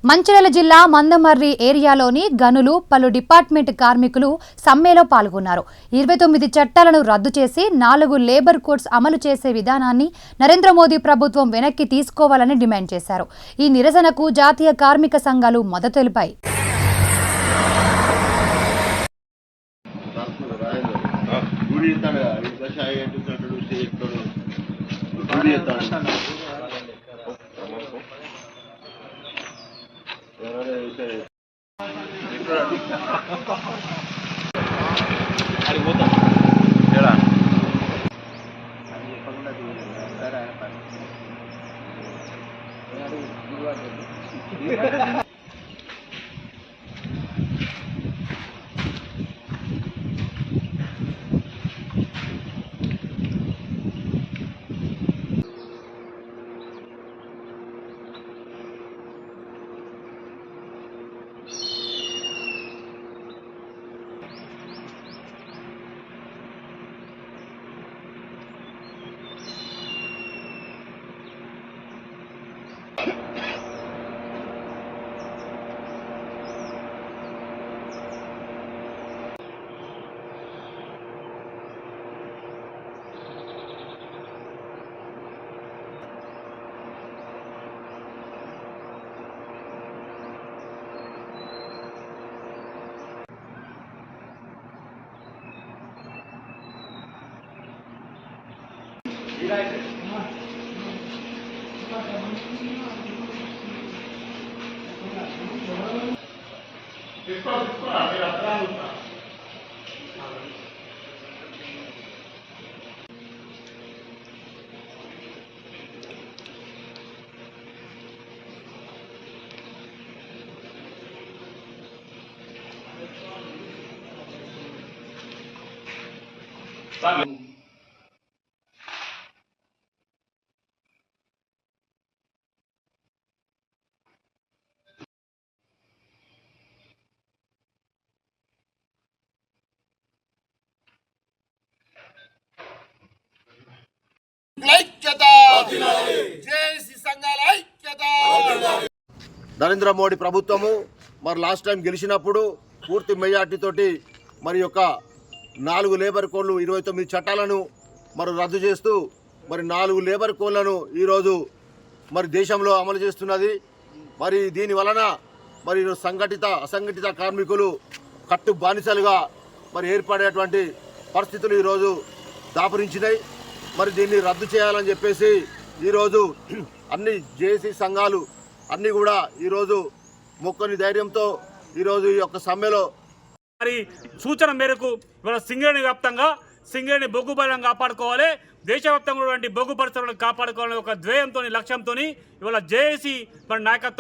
మంచిర్యాల జిల్లా మందమర్రి ఏరియాలోని గనులు పలు డిపార్ట్మెంట్ కార్మికులు సమ్మెలో పాల్గొన్నారు. 29 చట్టాలను రద్దు చేసి 4 లేబర్ కోడ్స్ అమలు చేసే విధానాన్ని నరేంద్ర మోదీ ప్రభుత్వం వెనక్కి తీసుకోవాలని డిమాండ్ చేశారు. ఈ నిరసనకు జాతీయ కార్మిక సంఘాలు మద్దతు తెలిపాయి. నరేంద్ర మోడీ ప్రభుత్వము మరి లాస్ట్ టైం గెలిచినప్పుడు పూర్తి మెజార్టీ తోటి మరి యొక్క 4 లేబర్ కోడ్లు 29 చట్టాలను మరి రద్దు చేస్తూ మరి 4 లేబర్ కోడ్లను ఈరోజు మరి దేశంలో అమలు చేస్తున్నది. మరి దీని వలన మరి సంఘటిత అసంఘటిత కార్మికులు కట్టు బానిసలుగా మరి ఏర్పడేటువంటి పరిస్థితులు ఈరోజు దాపురించినాయి. మరి దీన్ని రద్దు చేయాలని చెప్పేసి ఈరోజు అన్ని జేఏసీ సంఘాలు అన్నీ కూడా ఈరోజు మొక్కని ధైర్యంతో ఈరోజు ఈ యొక్క సమ్మెలో మరి సూచన మేరకు ఇవాళ సింగరేణి వ్యాప్తంగా సింగరేణి బొగ్గు బలం కాపాడుకోవాలి, దేశవ్యాప్తంగా బొగ్గు పరిశ్రమలను కాపాడుకోవాలని ఒక ధ్యేయంతో లక్ష్యంతో ఇవాళ జేఏసీ మరి నాయకత్వం